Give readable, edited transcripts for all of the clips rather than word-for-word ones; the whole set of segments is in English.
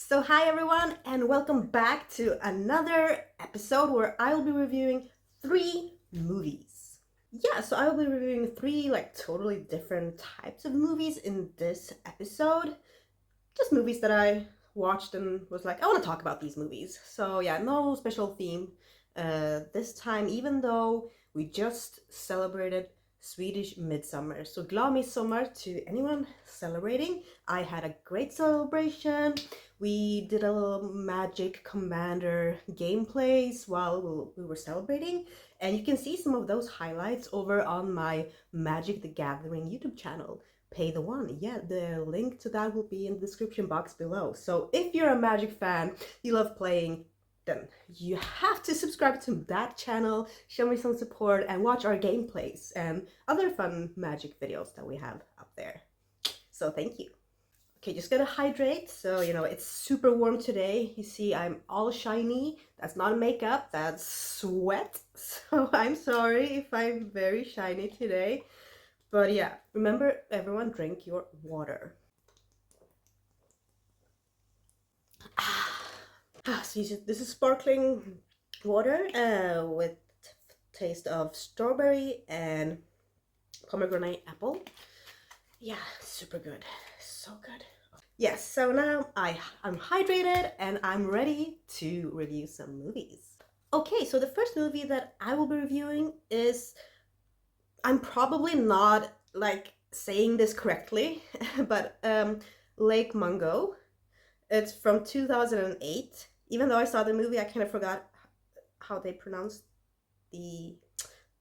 So hi everyone and welcome back to another episode where I will be reviewing 3 movies. Yeah, so I will be reviewing 3 totally different types of movies in this episode. Just movies that I watched and was like, I want to talk about these movies. So yeah, no special theme this time, even though we just celebrated Swedish Midsummer. So glad midsommar to anyone celebrating. I had a great celebration. We did a little Magic Commander gameplays while we were celebrating, and you can see some of those highlights over on my Magic the Gathering YouTube channel. Pay the one. Yeah, the link to that will be in the description box below. So if you're a Magic fan, you love playing, then you have to subscribe to that channel, show me some support, and watch our gameplays and other fun Magic videos that we have up there. So thank you. Okay, just gotta hydrate. So, it's super warm today. You see, I'm all shiny. That's not makeup, that's sweat. So I'm sorry if I'm very shiny today. But yeah, remember everyone, drink your water. So this is sparkling water with taste of strawberry and pomegranate apple. Yeah, super good. So good. Yes, so now I'm hydrated and I'm ready to review some movies. Okay, so the first movie that I will be reviewing is, I'm probably not saying this correctly, but Lake Mungo. It's from 2008. Even though I saw the movie, I kind of forgot how they pronounce the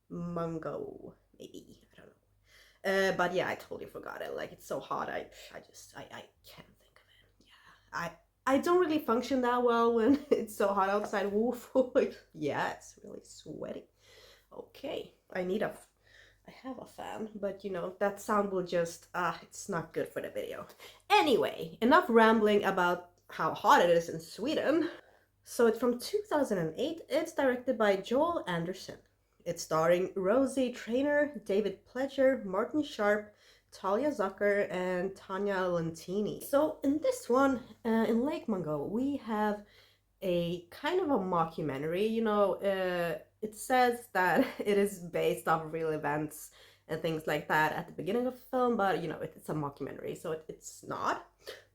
Mungo, maybe. I don't know. But yeah, I totally forgot it. Like, it's so hot. I can't think of it. Yeah. I don't really function that well when it's so hot outside. Woof. Yeah, it's really sweaty. Okay. I have a fan, but that sound will just, it's not good for the video. Anyway, enough rambling about how hot it is in Sweden. So it's from 2008. It's directed by Joel Anderson. It's starring Rosie Traynor, David Pledger, Martin Sharp, Talia Zucker, and Tanya Lentini. So in this one, in Lake Mungo, we have a kind of a mockumentary. It says that it is based off real events and things like that at the beginning of the film, but it's a mockumentary, so it's not.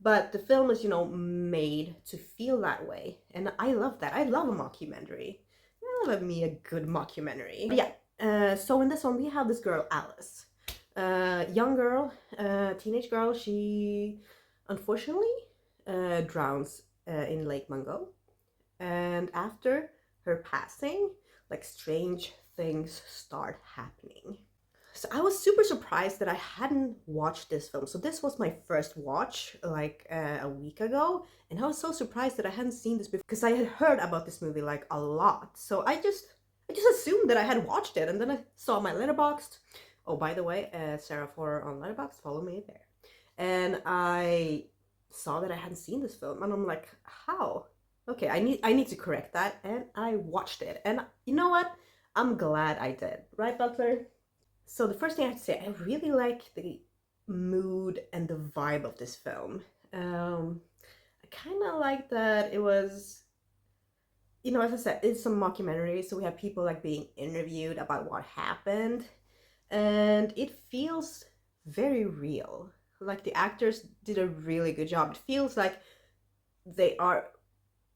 But the film is, made to feel that way, and I love that. I love a mockumentary. I love me a good mockumentary. But yeah, so in this one we have this girl Alice, young girl, teenage girl. She unfortunately drowns in Lake Mungo, and after her passing, strange things start happening. So I was super surprised that I hadn't watched this film. So this was my first watch a week ago, and I was so surprised that I hadn't seen this before because I had heard about this movie a lot. So I just assumed that I had watched it, and then I saw my Letterboxd. Oh, by the way, Sarah for on Letterboxd, follow me there. And I saw that I hadn't seen this film, and I'm like, how? Okay, I need to correct that, and I watched it, and you know what? I'm glad I did, right, Butler? So the first thing I have to say, I really like the mood and the vibe of this film. I kind of like that it was, as I said, it's a mockumentary, so we have people being interviewed about what happened, and it feels very real. Like the actors did a really good job. It feels like they are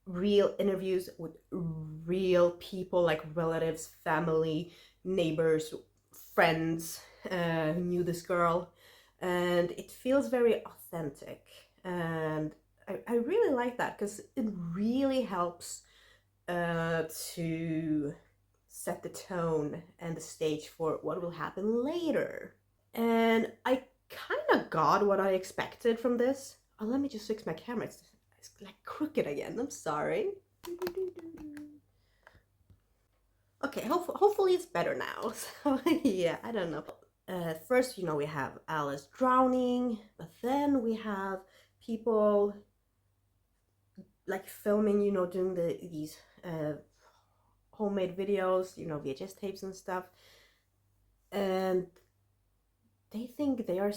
real interviews with real people, like relatives, family, neighbors, friends who knew this girl, and it feels very authentic, and I really like that because it really helps to set the tone and the stage for what will happen later. And I kind of got what I expected from this. Oh, let me just fix my camera. It's crooked again. I'm sorry. Okay, hopefully it's better now. So yeah, I don't know. First, we have Alice drowning, but then we have people filming, doing these homemade videos, VHS tapes and stuff, and they think they are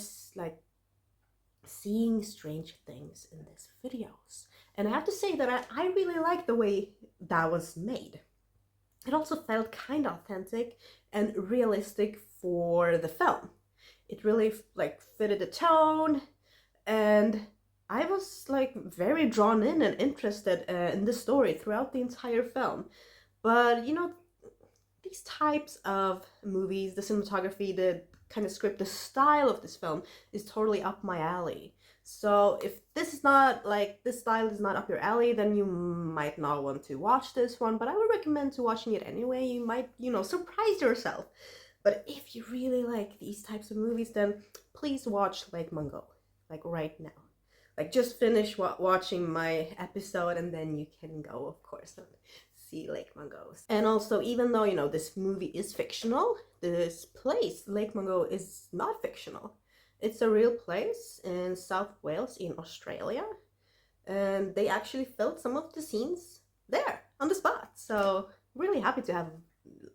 seeing strange things in these videos, And I have to say that I really like the way that was made. It also felt kind of authentic and realistic for the film. It really like fitted the tone, and I was like very drawn in and interested in the story throughout the entire film. But you know, these types of movies, the cinematography, the kind of script, the style of this film is totally up my alley. So if this is not like this style is not up your alley, then you might not want to watch this one. But I would recommend to watching it anyway. You might, you know, surprise yourself. But if you really like these types of movies, then please watch Lake Mungo, like right now. Like just finish watching my episode, and then you can go, of course, and see Lake Mungo. And also, even though, you know, this movie is fictional, this place, Lake Mungo, is not fictional. It's a real place in South Wales in Australia, and they actually filmed some of the scenes there on the spot. So really happy to have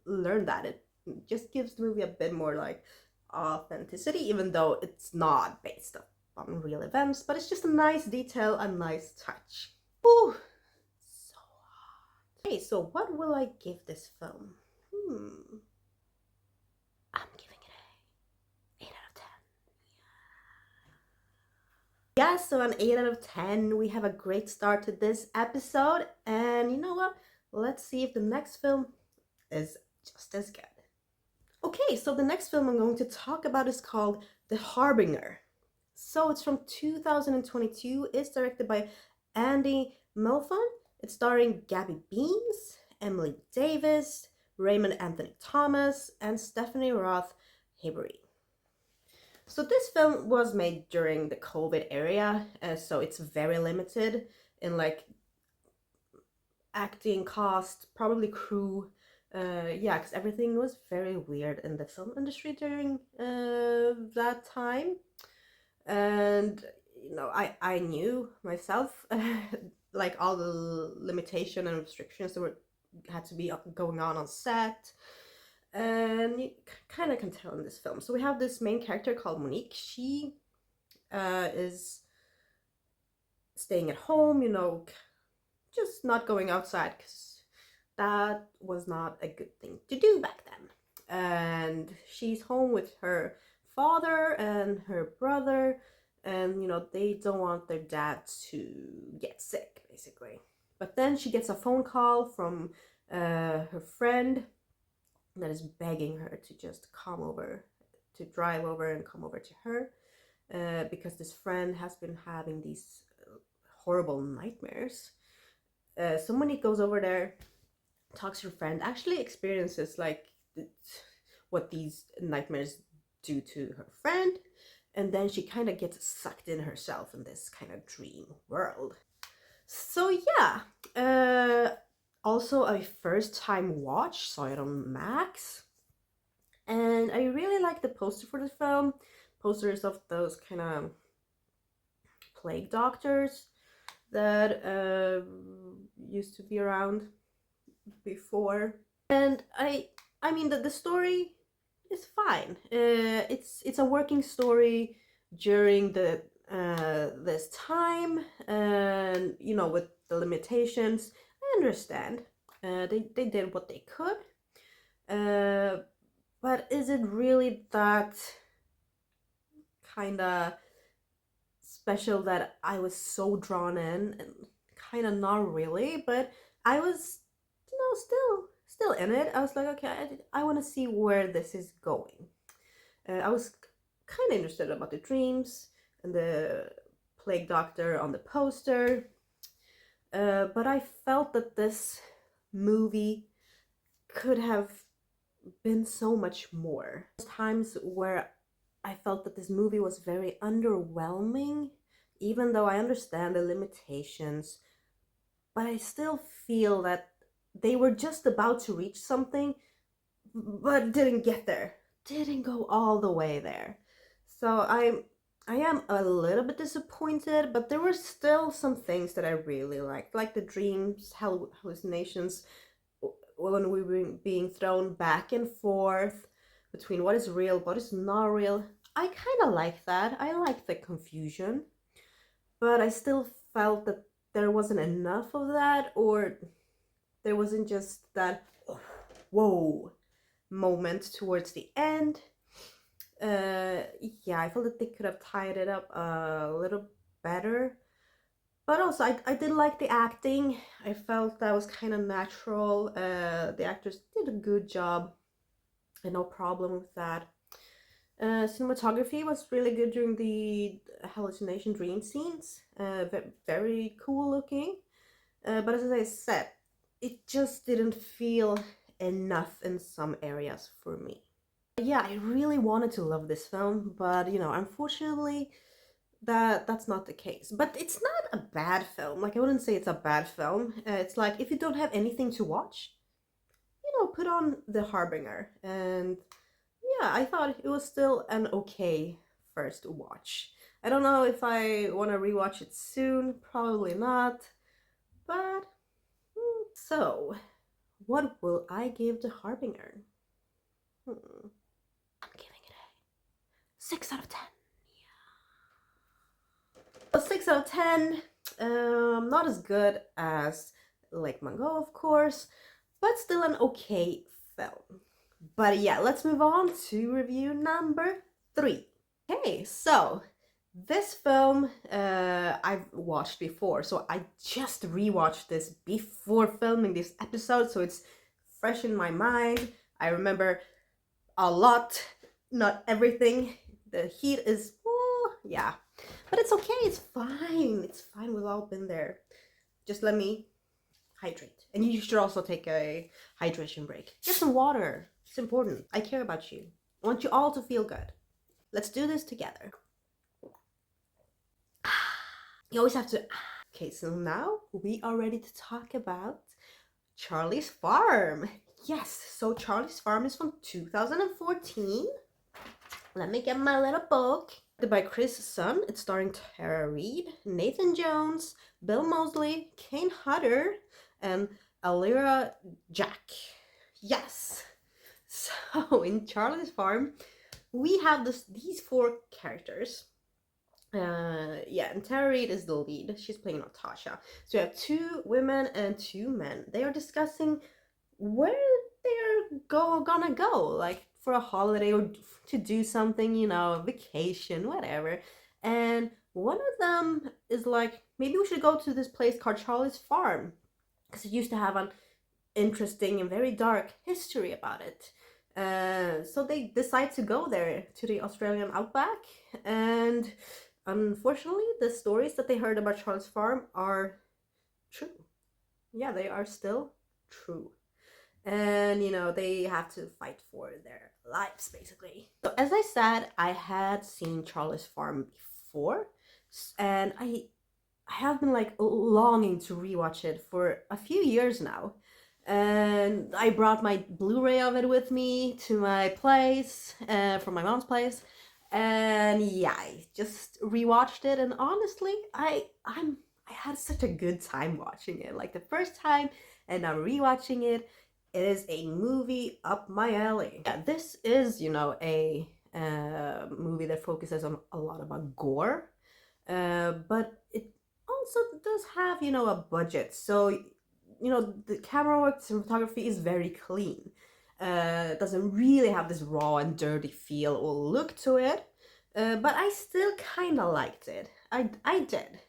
learned that. It just gives the movie a bit more like authenticity, even though it's not based on real events, but it's just a nice detail, a nice touch. Ooh, so hot. Okay, so what will I give this film? I'm giving it a 8 out of 10. Yeah, so an 8 out of 10. We have a great start to this episode, and you know what? Let's see if the next film is just as good. Okay, so the next film I'm going to talk about is called The Harbinger. So it's from 2022. It's directed by Andy Melfon. It's starring Gabby Beans, Emily Davis, Raymond Anthony Thomas, and Stephanie Roth Habery. So this film was made during the COVID era, so it's very limited in like acting, cast, probably crew. Yeah, because everything was very weird in the film industry during that time. And you know, I knew myself like all the limitation and restrictions that had to be going on set, and you kind of can tell in this film. So we have this main character called Monique. She is staying at home, you know, just not going outside because that was not a good thing to do back then. And she's home with her father and her brother, and you know, they don't want their dad to get sick, basically. But then she gets a phone call from her friend that is begging her to just come over, to drive over and come over to her, because this friend has been having these horrible nightmares. So Monique goes over there, talks to her friend, actually experiences like what these nightmares do to her friend, and then she kind of gets sucked in herself in this kind of dream world. So yeah, also a first time watch, saw it on Max, and I really like the poster for the film. Posters of those kind of plague doctors that used to be around before. And I mean that the story is fine. It's a working story during the this time, and you know, with the limitations, I understand. They did what they could. But is it really that kind of special that I was so drawn in? And kind of not really, but I was, you know, still in it. I was like, okay, I want to see where this is going. I was kind of interested about the dreams and the plague doctor on the poster, but I felt that this movie could have been so much more. Times where I felt that this movie was very underwhelming, even though I understand the limitations, but I still feel that they were just about to reach something, but didn't get there, didn't go all the way there. So I am a little bit disappointed, but there were still some things that I really liked, like the dreams, hallucinations, when we were being thrown back and forth between what is real, what is not real. I kind of like that. I like the confusion, but I still felt that there wasn't enough of that, or there wasn't just that whoa moment towards the end. Yeah, I felt that they could have tied it up a little better. But also, I did like the acting. I felt that was kind of natural. The actors did a good job, and no problem with that. Cinematography was really good during the hallucination dream scenes. Very cool looking. But as I said, it just didn't feel enough in some areas for me. Yeah, I really wanted to love this film, but you know, unfortunately, that's not the case. But it's not a bad film. Like, I wouldn't say it's a bad film. It's like, if you don't have anything to watch, you know, put on The Harbinger. And yeah, I thought it was still an okay first watch. I don't know if I want to rewatch it soon. Probably not. But so, what will I give The Harbinger? I'm giving it a 6 out of 10. A 6 out of 10. Not as good as like Mungo, of course, but still an okay film. But yeah, let's move on to review number 3. Okay, so this film I've watched before, so I just rewatched this before filming this episode, so it's fresh in my mind. I remember a lot, not everything. The heat is, oh, yeah. But it's okay, it's fine. It's fine, we've all been there. Just let me hydrate. And you should also take a hydration break. Get some water. It's important. I care about you. I want you all to feel good. Let's do this together. You always have to. Okay, so now we are ready to talk about Charlie's Farm. Yes, so Charlie's Farm is from 2014. Let me get my little book. By Chris Sun. It's starring Tara Reid, Nathan Jones, Bill Moseley, Kane Hodder, and Alira Jack. Yes. So in Charlie's Farm, we have these 4 characters. Yeah, and Tara Reid is the lead. She's playing Natasha. So we have 2 women and 2 men. They are discussing where they're gonna go, like for a holiday or to do something, you know, vacation, whatever. And one of them is like, maybe we should go to this place called Charlie's Farm, because it used to have an interesting and very dark history about it. So they decide to go there, to the Australian outback, and unfortunately the stories that they heard about Charlie's Farm are true. Yeah, they are still true. And you know, they have to fight for their lives basically. So as I said, I had seen Charlie's Farm before, and I have been like longing to rewatch it for a few years now. And I brought my Blu-ray of it with me to my place, from my mom's place, and yeah, I just rewatched it, and honestly, I had such a good time watching it. Like the first time, and I'm rewatching it. It is a movie up my alley. Yeah, this is, you know, a movie that focuses on a lot about gore, but it also does have, you know, a budget. So, you know, the camera work, cinematography is very clean. It doesn't really have this raw and dirty feel or look to it, but I still kind of liked it. I did.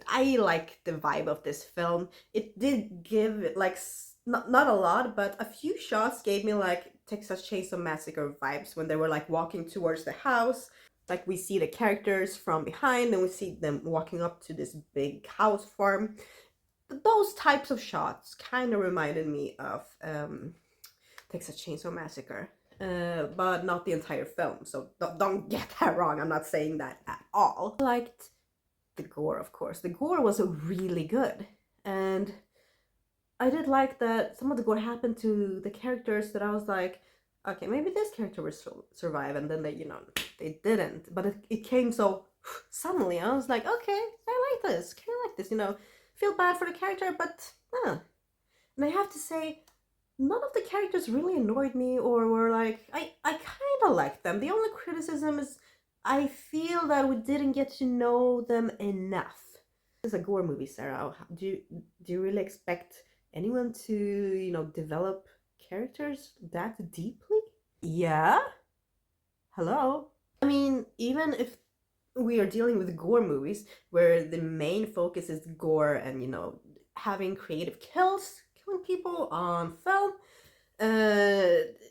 I like the vibe of this film. It did give like not a lot, but a few shots gave me like Texas Chainsaw Massacre vibes when they were like walking towards the house. Like we see the characters from behind and we see them walking up to this big house farm. Those types of shots kind of reminded me of Texas Chainsaw Massacre. But not the entire film, so don't get that wrong. I'm not saying that at all. I liked the gore, of course. The gore was really good, and I did like that some of the gore happened to the characters that I was like, okay, maybe this character will survive, and then they, you know, they didn't. But it came so suddenly. I was like, okay, I like this. Kind of like this, you know. Feel bad for the character, but and I have to say, none of the characters really annoyed me or were like, I kind of liked them. The only criticism is I feel that we didn't get to know them enough. It's a gore movie, Sarah. Do you really expect anyone to, develop characters that deeply? Yeah? Hello? I mean, even if we are dealing with gore movies where the main focus is gore and, having creative kills, killing people on film,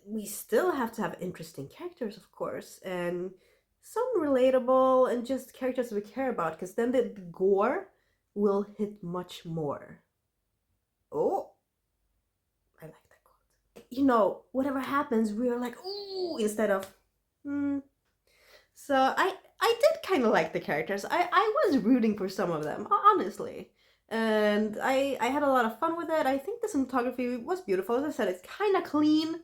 we still have to have interesting characters, of course, and some relatable and just characters we care about, because then the gore will hit much more. Oh, I like that quote. Whatever happens, we are like, ooh, instead of, hmm. So I did kind of like the characters. I was rooting for some of them, honestly. And I had a lot of fun with it. I think the cinematography was beautiful. As I said, it's kind of clean,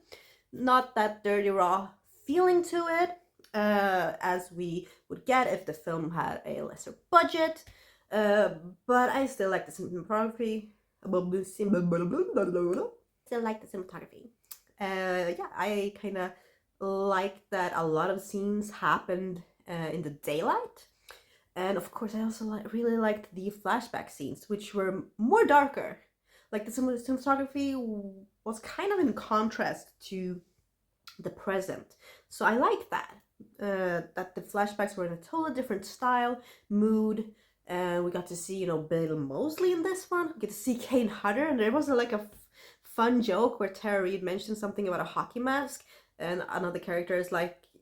not that dirty raw feeling to it, as we would get if the film had a lesser budget. But I still like the cinematography. Still like the cinematography. Yeah, I kind of like that a lot of scenes happened in the daylight. And of course, I also really liked the flashback scenes, which were more darker. Like the cinematography was kind of in contrast to the present. So I like that. That the flashbacks were in a totally different style, mood. And we got to see, Bill Moseley in this one. We get to see Kane Hodder, and there was like a fun joke where Tara Reid mentioned something about a hockey mask, and another character is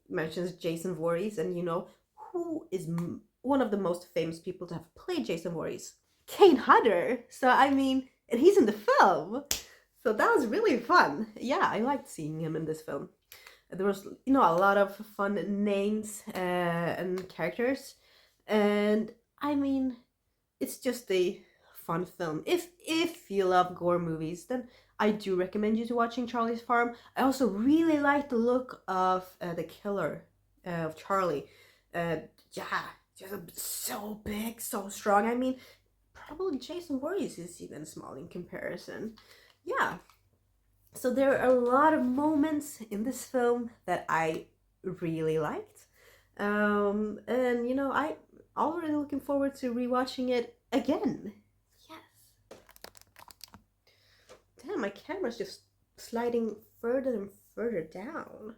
mentions Jason Voorhees, and who is one of the most famous people to have played Jason Voorhees? Kane Hodder. So I mean, and he's in the film. So that was really fun. Yeah, I liked seeing him in this film. There was, a lot of fun names and characters, and I mean, it's just a fun film. If you love gore movies, then I do recommend you to watching Charlie's Farm. I also really like the look of the killer of Charlie. Yeah, just so big, so strong. I mean, probably Jason Voorhees is even small in comparison. Yeah. So there are a lot of moments in this film that I really liked. And I already looking forward to rewatching it again. Yes. Damn, my camera's just sliding further and further down.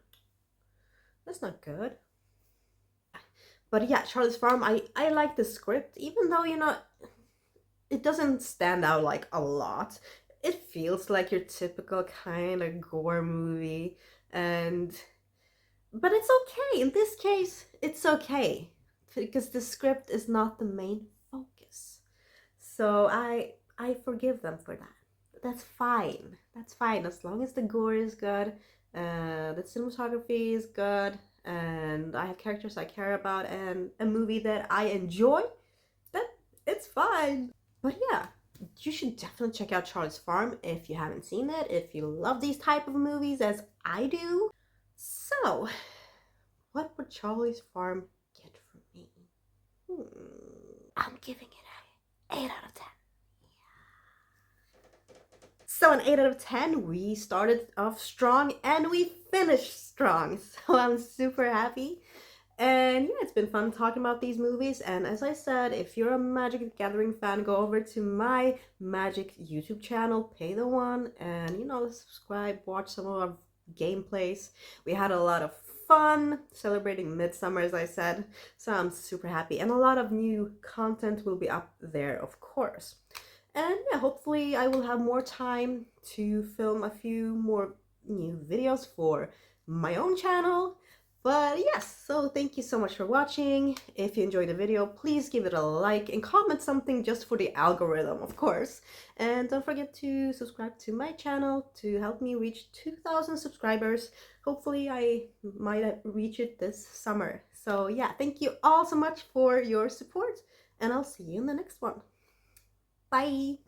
That's not good. But yeah, Charlie's Farm, I like the script, even though, it doesn't stand out like a lot. It feels like your typical kind of gore movie, but it's okay. In this case, it's okay because the script is not the main focus. So I forgive them for that. That's fine. That's fine as long as the gore is good, the cinematography is good, and I have characters I care about, and a movie that I enjoy. Then it's fine. But yeah, you should definitely check out Charlie's Farm if you haven't seen it, if you love these type of movies as I do. So, what would Charlie's Farm get from me? I'm giving it an 8 out of 10. So an 8 out of 10, we started off strong and we finished strong. So I'm super happy. And yeah, it's been fun talking about these movies. And as I said, if you're a Magic the Gathering fan, go over to my Magic YouTube channel, pay the one, and subscribe, watch some of our gameplays. We had a lot of fun celebrating Midsummer, as I said. So I'm super happy. And a lot of new content will be up there, of course. And yeah, hopefully I will have more time to film a few more new videos for my own channel. But yes, so thank you so much for watching. If you enjoyed the video, please give it a like and comment something just for the algorithm, of course. And don't forget to subscribe to my channel to help me reach 2,000 subscribers. Hopefully I might reach it this summer. So yeah, thank you all so much for your support, and I'll see you in the next one. Bye!